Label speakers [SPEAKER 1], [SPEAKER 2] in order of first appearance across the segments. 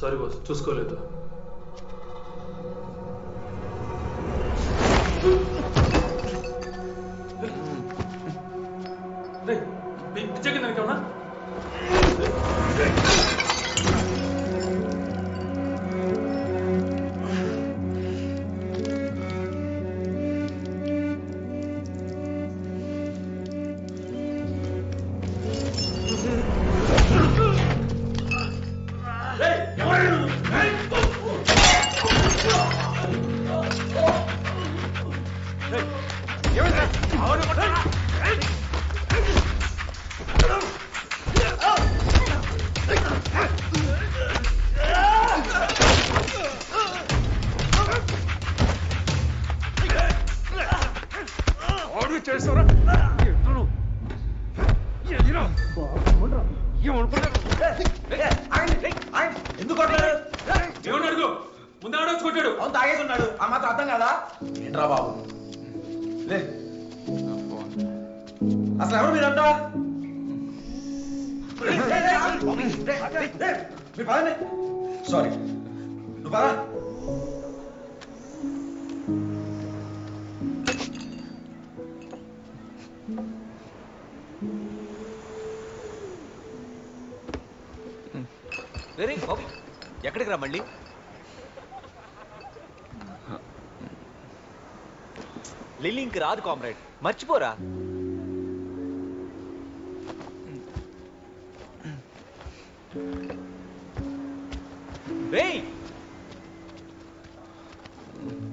[SPEAKER 1] Sorry boss, చూసుకోలేదు. చెక్కిందానికేమన్నా
[SPEAKER 2] sorry నువ్వు బాగా
[SPEAKER 3] ఎక్కడికి రా మళ్ళీ? లిల్లీ ఇంక రాదు కామ్రేడ్, మర్చిపోరా.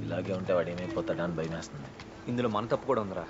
[SPEAKER 4] ఇలాగే ఉంటే వాడు ఏమైపోతాడా అని భయం వేస్తుంది.
[SPEAKER 3] ఇందులో మన తప్పు కూడా ఉందిరా.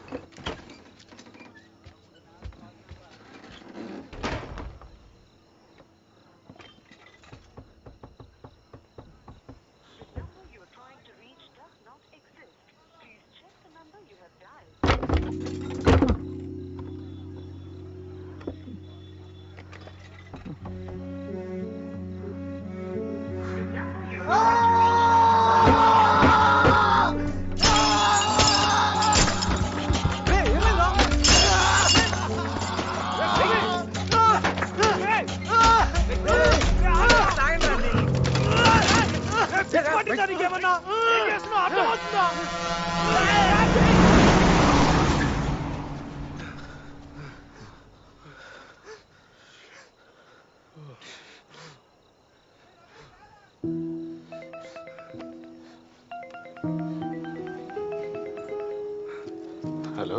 [SPEAKER 5] హలో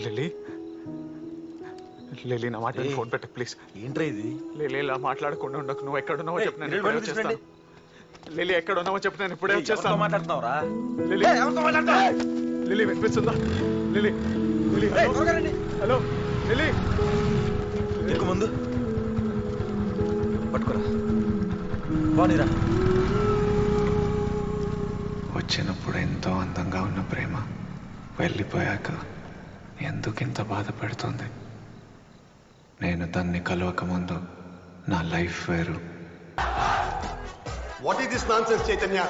[SPEAKER 5] లిల్లీ, లిల్లీ నా మాట ఫోన్ పెట్టు ప్లీజ్.
[SPEAKER 4] ఏంట్రా ఇది?
[SPEAKER 5] లిల్లీ ఇలా మాట్లాడకుండా ఉండకు. నువ్వు ఎక్కడున్నావో చెప్పు, నేను ఇప్పుడే వచ్చేస్తాను. లిల్లీ ఎక్కడున్నావో చెప్పు, నేను ఇప్పుడే వచ్చేస్తాను.
[SPEAKER 4] మాట్లాడుతున్నావురా?
[SPEAKER 5] లిల్లీ లిల్లీ వినిపిస్తుందా? లిల్లీ లిల్లీ హలో లిల్లీ,
[SPEAKER 4] ఇంక ముందు పట్టుకోరా. బాగునిరా.
[SPEAKER 5] వచ్చినప్పుడు ఎంతో అందంగా ఉన్న ప్రేమ వెళ్ళిపోయాక ఎందుకు ఇంత బాధ పెడుతుంది? నేను తన్ని కలవక ముందు నా లైఫ్ వేరు.
[SPEAKER 2] What is this nonsense Chaitanya?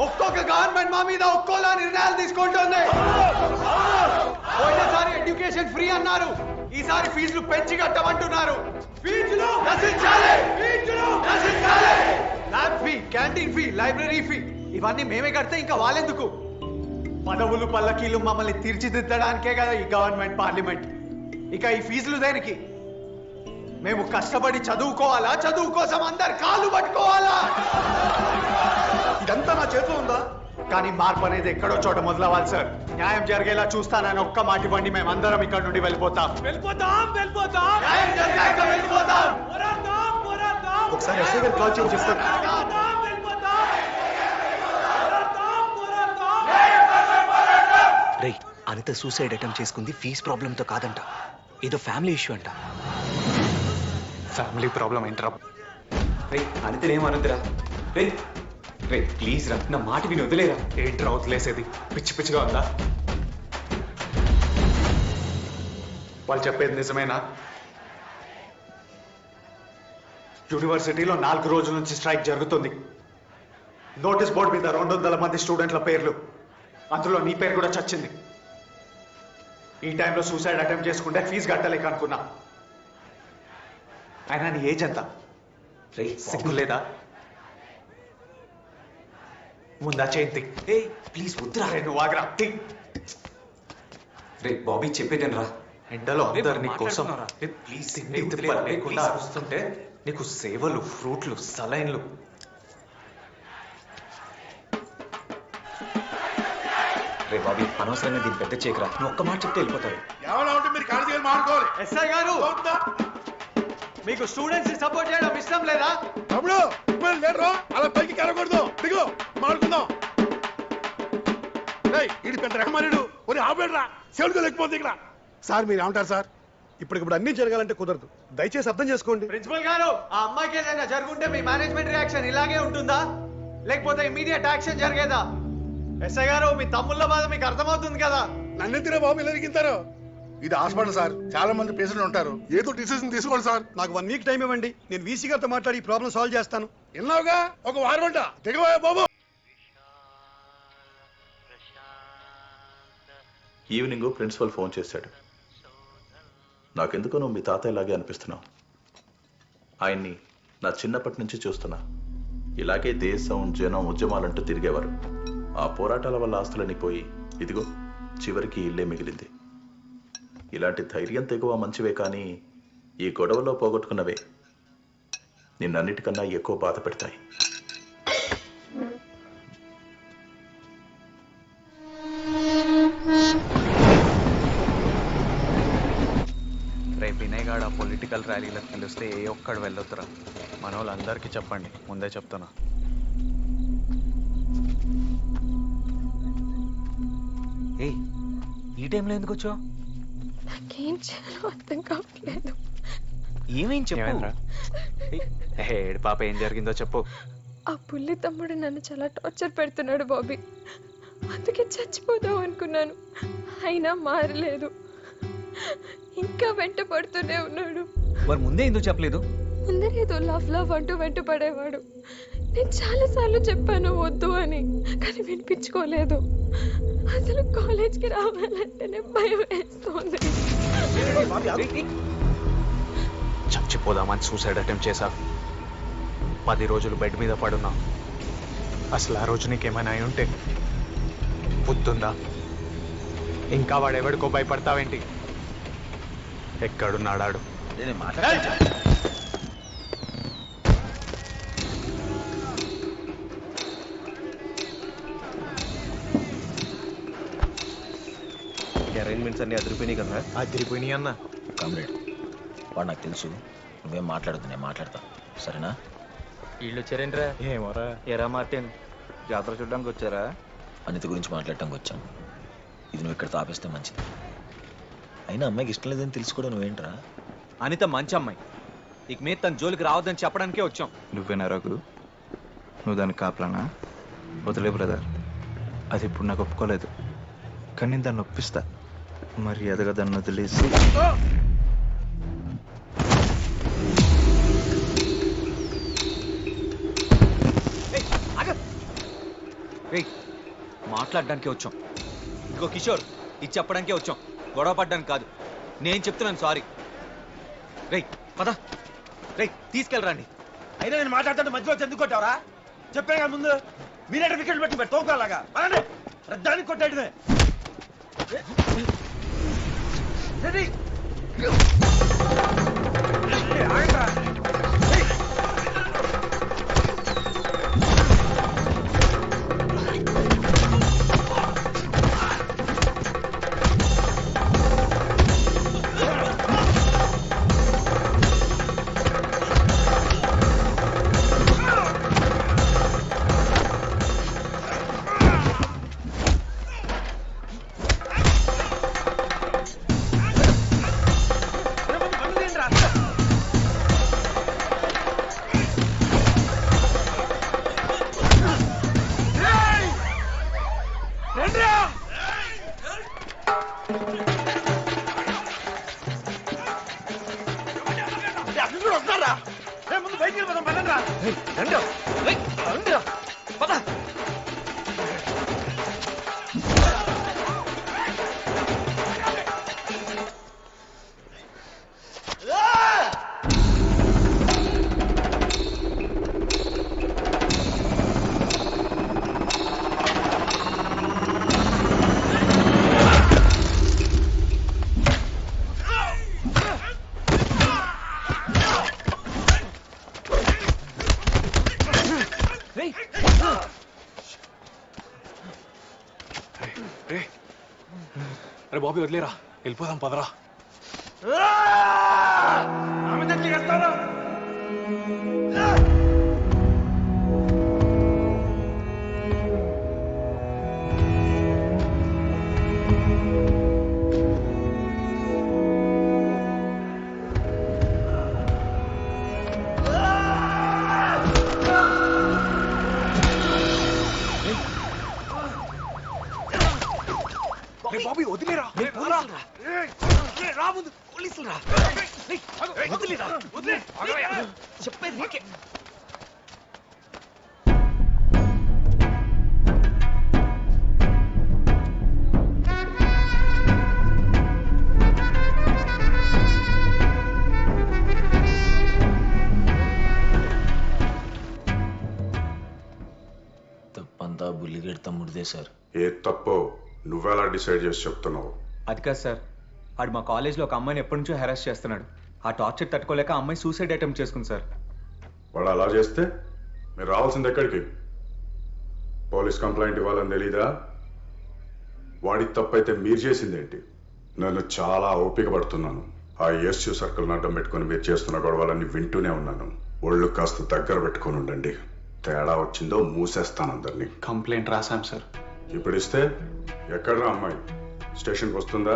[SPEAKER 2] ఒక్కొక్క గవర్నమెంట్ మా మీద ఒక్కోలా నిర్ణయాలు తీసుకుంటుంది. పోయినసారి ఎడ్యుకేషన్ ఫ్రీ అన్నారు, ఈసారి ఫీజులు పెంచి కట్టమంటున్నారు. ఫీజులు నశించాలి, ఫీజులు నశించాలి. Lab fee, canteen fee, library fee ఇవన్నీ మేమే కడితే ఇంకా వాళ్ళెందుకు? పదవులు పల్లకీలు మమ్మల్ని తీర్చిదిద్దడానికే కదా ఈ గవర్నమెంట్ పార్లమెంట్. ఇక ఈ ఫీజులు దేనికి? మేము కష్టపడి చదువుకోవాలా? చదువు కోసం అందరు కాళ్ళు పట్టుకోవాలా? ఇదంతా నా చేతిలో ఉందా? కానీ మార్పు అనేది ఎక్కడో చోట మొదలవ్వాలి సార్. న్యాయం జరిగేలా చూస్తానని ఒక్క మాట ఇవ్వండి, మేమందరం ఇక్కడ నుండి వెళ్ళిపోతాం. ఒకసారి ఎస్ఐ గారు కాల్ చేంజ్ చేస్తాం.
[SPEAKER 3] రైట్, అనిత సూసైడ్ అటెంప్ట్ చేసుకుంది ఫీజ్ ప్రాబ్లంతో కాదంట, ఏదో ఫ్యామిలీ ఇష్యూ అంట.
[SPEAKER 5] ఫ్యామిలీ ప్రాబ్లం ఏంట్రా?
[SPEAKER 6] అనిత ఏమనుద్దురా? రే ప్లీజ్ రా, నా మాట విని వదిలేరా.
[SPEAKER 5] ఏంట్రా వదిలేసేది? పిచ్చి పిచ్చిగా ఉందా? వాళ్ళు చెప్పేది నిజమేనా? యూనివర్సిటీలో 4 రోజుల నుంచి స్ట్రైక్ జరుగుతుంది. నోటీస్ బోర్డు మీద 200 మంది స్టూడెంట్ల పేర్లు, అందులో నీ పేరు కూడా చచ్చింది. ఈ టైంలో సూసైడ్ అటెంప్ట్ చేసుకుంటే ఫీజు కట్టలేక అనుకున్నా.
[SPEAKER 2] ఆయన నీ ఏజ్ ఎంత
[SPEAKER 6] రే
[SPEAKER 2] సిగ్గు లేదా ముందా చేతి
[SPEAKER 6] ఏ ప్లీజ్ వద్దురా.
[SPEAKER 2] నువ్వు ఆగరా
[SPEAKER 6] రే బాబీ చెప్పేదేను రా.
[SPEAKER 2] ఎండలో అందరు నీ కోసం
[SPEAKER 6] మాట్లాడుతున్నారా? ప్లీజ్
[SPEAKER 2] తిండి తిప్పలు లేకుండా అరుస్తుంటే నీకు సేవలు ఫ్రూట్లు సలైన్లు.
[SPEAKER 6] రే బాబీ అనవసరంగా దీన్ని పెద్ద చేయకరా. నువ్వు ఒక్క మాట చెప్తే వెళ్ళిపోతారు.
[SPEAKER 7] ఎవరో ఉంటే మీరు కాళ్ళు చేయాలి మాడుకోవాలి.
[SPEAKER 2] ఎస్ఐ గారు మీకు స్టూడెంట్స్ సపోర్ట్ చేయడం ఇష్టం లేదా?
[SPEAKER 7] తమ్ముడు ఇప్పుడు లేరు అలా పైకి కలగకూడదు. దిగు మాడుకుందాం. ఇది పెద్ద రహమానుడు ఒరి ఆపేడరా సెవెన్గా లేకపోతే ఇక్కడ. సార్ మీరు ఏమంటారు సార్? ఇప్పటికిప్పుడు అన్ని జరగాలంటే కుదరదు. దయచేసి అర్థం చేసుకోండి.
[SPEAKER 2] ప్రిన్సిపల్ గారు ఆ అమ్మాయికి ఏదైనా జరుగుంటే మీ మేనేజ్మెంట్ రియాక్షన్ ఇలాగే ఉంటుందా లేకపోతే ఇమీడియట్ యాక్షన్ జరిగేదా? ఎస్ఐ గారు మీ తమ్ముళ్ళ బాధ మీకు అర్థమవుతుంది కదా.
[SPEAKER 7] నన్నెత్తిన బాబు ఇలా ఎరిగింతారు. ఇది హాస్పిటల్ సార్, చాలా మంది పేషెంట్లు ఉంటారు. ఏదో డిసిజన్ తీసుకోండి సార్. నాకు 1 వీక్ టైం ఇవ్వండి, నేను వీసీ గారితో మాట్లాడి ఈ ప్రాబ్లం సాల్వ్ చేస్తాను. విన్నావుగా, ఒక వారం అంట దిగవా బాబు.
[SPEAKER 8] ఈవినింగ్ ప్రిన్సిపల్ ఫోన్ చేశాడు. నాకెందుకో నువ్వు మీ తాతయ్యలాగే అనిపిస్తున్నావు. ఆయన్ని నా చిన్నప్పటి నుంచి చూస్తున్నా. ఇలాగే దేశం జనం ఉద్యమాలంటూ తిరిగేవారు. ఆ పోరాటాల వల్ల ఆస్తులన్నీ పోయి ఇదిగో చివరికి ఇల్లే మిగిలింది. ఇలాంటి ధైర్యం తెగువ మంచివే, కానీ ఈ గొడవలో పోగొట్టుకున్నవే నిన్నన్నిటికన్నా ఎక్కువ బాధ పెడతాయి.
[SPEAKER 3] రేపు వినయగాడు ఆ పొలిటికల్ ర్యాలీలకు పిలిస్తే ఏ ఒక్కడు వెళ్ళొద్దురా. మన వాళ్ళందరికీ చెప్పండి, ముందే చెప్తున్నా. ఏయ్ ఈ టైంలో ఎందుకు వచ్చావు?
[SPEAKER 9] నాకేం చేయాలో అర్థం కావట్లేదు.
[SPEAKER 3] ఏమేం చెప్పు. ఏడు పాప ఏం జరిగిందో చెప్పు.
[SPEAKER 9] ఆ పుల్లి తమ్ముడు నన్ను చాలా టార్చర్ పెడుతున్నాడు బాబీ. అందుకే చచ్చిపోదాం అనుకున్నాను, అయినా మారలేదు. ఇంకా వెంట పడుతూనే ఉన్నాడు.
[SPEAKER 3] మరి ముందే ఎందుకు చెప్పలేదు?
[SPEAKER 9] ముందరేదో లవ్ లవ్ అంటూ వెంట పడేవాడు. నేను చాలాసార్లు చెప్పాను వద్దు అని, కానీ వినిపించుకోలేదు. అసలు కాలేజ్కి రావాలంటేనే భయం వేస్తుంది.
[SPEAKER 3] చచ్చిపోదామని సూసైడ్ అటెంప్ట్ చేశా. 10 రోజులు బెడ్ మీద పడున్నా. అసలు ఆ రోజు నీకేమైనా అయి ఉంటే బుద్ధుందా? ఇంకా వాడెవడికో భయపడతావేంటి? ఎక్కడున్నాడాడు?
[SPEAKER 4] అరేంజ్మెంట్స్ అన్ని అదిరిపోయినాయి కదా?
[SPEAKER 3] అదిరిపోయినాయి అన్న.
[SPEAKER 4] కామ్రేడ్, వాడు నాకు తెలుసు. నువ్వేం మాట్లాడద్దు, నేను మాట్లాడతా, సరేనా?
[SPEAKER 10] వీళ్ళు వచ్చారేంట్రా?
[SPEAKER 3] ఏమోరా.
[SPEAKER 10] ఎరా మార్టిన్, జాతర చూడడానికి వచ్చారా?
[SPEAKER 4] అనిత గురించి మాట్లాడటానికి వచ్చాం. ఇది నువ్వు ఇక్కడ తాపేస్తే మంచిది. అయినా అమ్మాయికి ఇష్టం లేదని తెలుసుకోవడం నువ్వేంట్రా?
[SPEAKER 3] అనిత మంచి అమ్మాయి, ఇక మీద తన జోలికి రావద్దని చెప్పడానికే వచ్చాం.
[SPEAKER 10] నువ్వేనా రఘు? నువ్వు దానికి కాపలానా? వదిలే బ్రదర్, అది ఇప్పుడు నాకు ఒప్పుకోలేదు, కానీ నేను దాన్ని ఒప్పిస్తా. మరి ఎదగా దాన్ని వదిలేసి
[SPEAKER 3] మాట్లాడడానికి వచ్చాం. ఇంకో కిషోర్, ఇది చెప్పడానికే వచ్చాం, గొడవ పడ్డానికి కాదు. నేను చెప్తున్నాను సారీ. రేయ్ పద, రేయ్ తీసుకెళ్ళరండి.
[SPEAKER 7] అయినా నేను మాట్లాడుతుంటే మధ్యలో ఎందుకొట్టావరా? చెప్పే కదా ముందు. మీరే వికెట్ పెట్టి తోకాలాగా రద్దానికి కొట్టాడునే.
[SPEAKER 3] అరే బాబీ వదిలేరా, వెళ్ళిపోదాం పదరా. బాబీ వదిలేరా, రా ముందు, పోలీసులు రా. వదిలేరా, వదిలే, చెప్పేది నీకే.
[SPEAKER 4] తప్పంతా బుల్లిగడ్డ తమ్ముడిదే సార్.
[SPEAKER 11] ఏ తప్పో నువ్వెలా డిసైడ్ చేసి చెప్తున్నావు?
[SPEAKER 6] అది కాదు సార్, ఆడు మా కాలేజ్లో ఒక అమ్మాయిని ఎప్పటి నుంచో హెరాస్ చేస్తున్నాడు. ఆ టార్చర్ తట్టుకోలేక ఆ అమ్మాయి సూసైడ్ అటెంప్ట్ చేసుకుంది సార్.
[SPEAKER 11] వాడు అలా చేస్తే మీరు రావాల్సింది ఎక్కడికి? పోలీస్ కంప్లైంట్ ఇవ్వాలని తెలీదా? వాడి తప్పైతే మీరు చేసిందేంటి? నన్ను చాలా ఓపిక పడుతున్నాను. ఆ ఎస్యూ సర్కిల్ని అడ్డం పెట్టుకుని మీరు చేస్తున్న గొడవలన్నీ వింటూనే ఉన్నాను. ఒళ్ళు కాస్త దగ్గర పెట్టుకుని ఉండండి. తేడా వచ్చిందో మూసేస్తాను అందరినీ.
[SPEAKER 3] కంప్లైంట్ రాశాం సార్.
[SPEAKER 11] ఇప్పుడు ఇస్తే ఎక్కడ్రా అమ్మాయి? స్టేషన్కి వస్తుందా?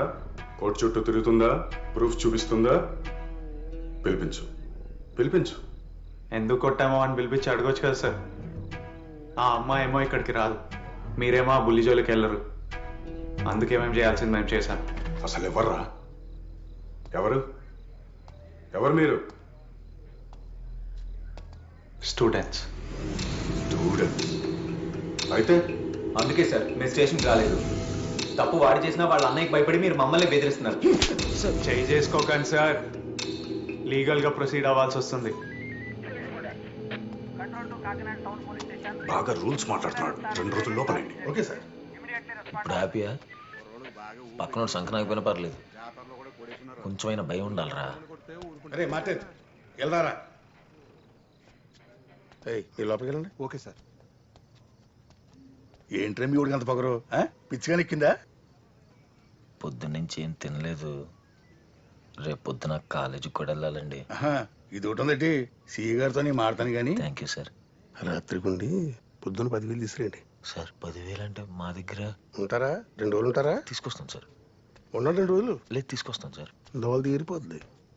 [SPEAKER 11] కోర్టు చుట్టూ తిరుగుతుందా? ప్రూఫ్ చూపిస్తుందా? పిలిపించు, పిలిపించు.
[SPEAKER 3] ఎందుకు కొట్టామో అని పిలిపించి అడగొచ్చు కదా సార్. ఆ అమ్మాయి ఏమో ఇక్కడికి రాదు, మీరేమో ఆ బుల్లి జోలికి వెళ్ళరు. అందుకే మేము చేయాల్సింది మేము చేశాం.
[SPEAKER 11] అసలు ఎవర్రా? ఎవరు ఎవరు మీరు?
[SPEAKER 3] స్టూడెంట్స్.
[SPEAKER 11] స్టూడెంట్స్ అయితే
[SPEAKER 6] అందుకే సార్ మేము స్టేషన్కి రాలేదు. తప్పు వాడు చేసినా వాళ్ళ అన్నయ్యకి భయపడి మీరు మమ్మల్ని బెదిరిస్తున్నారు.
[SPEAKER 3] చేయి చేసుకోకండి సార్, లీగల్గా ప్రొసీడ్ అవ్వాల్సి వస్తుంది.
[SPEAKER 11] బాగా రూల్స్ మాట్లాడుతున్నాడు. 2 రోజుల లోపలండి. Okay sir.
[SPEAKER 4] ఇప్పుడు హ్యాపీయా? పక్కన సంకనాకపోయినా పర్లేదు, కొంచెమైనా భయం ఉండాలరా.
[SPEAKER 7] అరే మార్టిన్ వెళ్ళారా? మీరు లోపలికి వెళ్ళండి. Okay sir. ఏంట్రా మీ ఊడికి అంత పొగరు? పిచ్చిగా నెక్కిందా?
[SPEAKER 4] పొద్దున్నుంచి ఏం తినలేదు. రేపు పొద్దున కాలేజీకి కూడా వెళ్ళాలండి.
[SPEAKER 7] ఇది ఒకటి ఉందండి, సిఈ గారితో మాడతాను కానీ.
[SPEAKER 4] Thank you sir.
[SPEAKER 7] రాత్రికి ఉండి పొద్దున్న 10,000 తీసుకురండి.
[SPEAKER 4] సార్ 10,000 అంటే మా దగ్గర
[SPEAKER 7] ఉంటారా? 2 రోజులు ఉంటారా?
[SPEAKER 4] తీసుకొస్తాం సార్.
[SPEAKER 7] ఉన్న 2 రోజులు
[SPEAKER 4] లేదు తీసుకొస్తాం సార్.
[SPEAKER 7] దోవలు తీరిపోతుంది.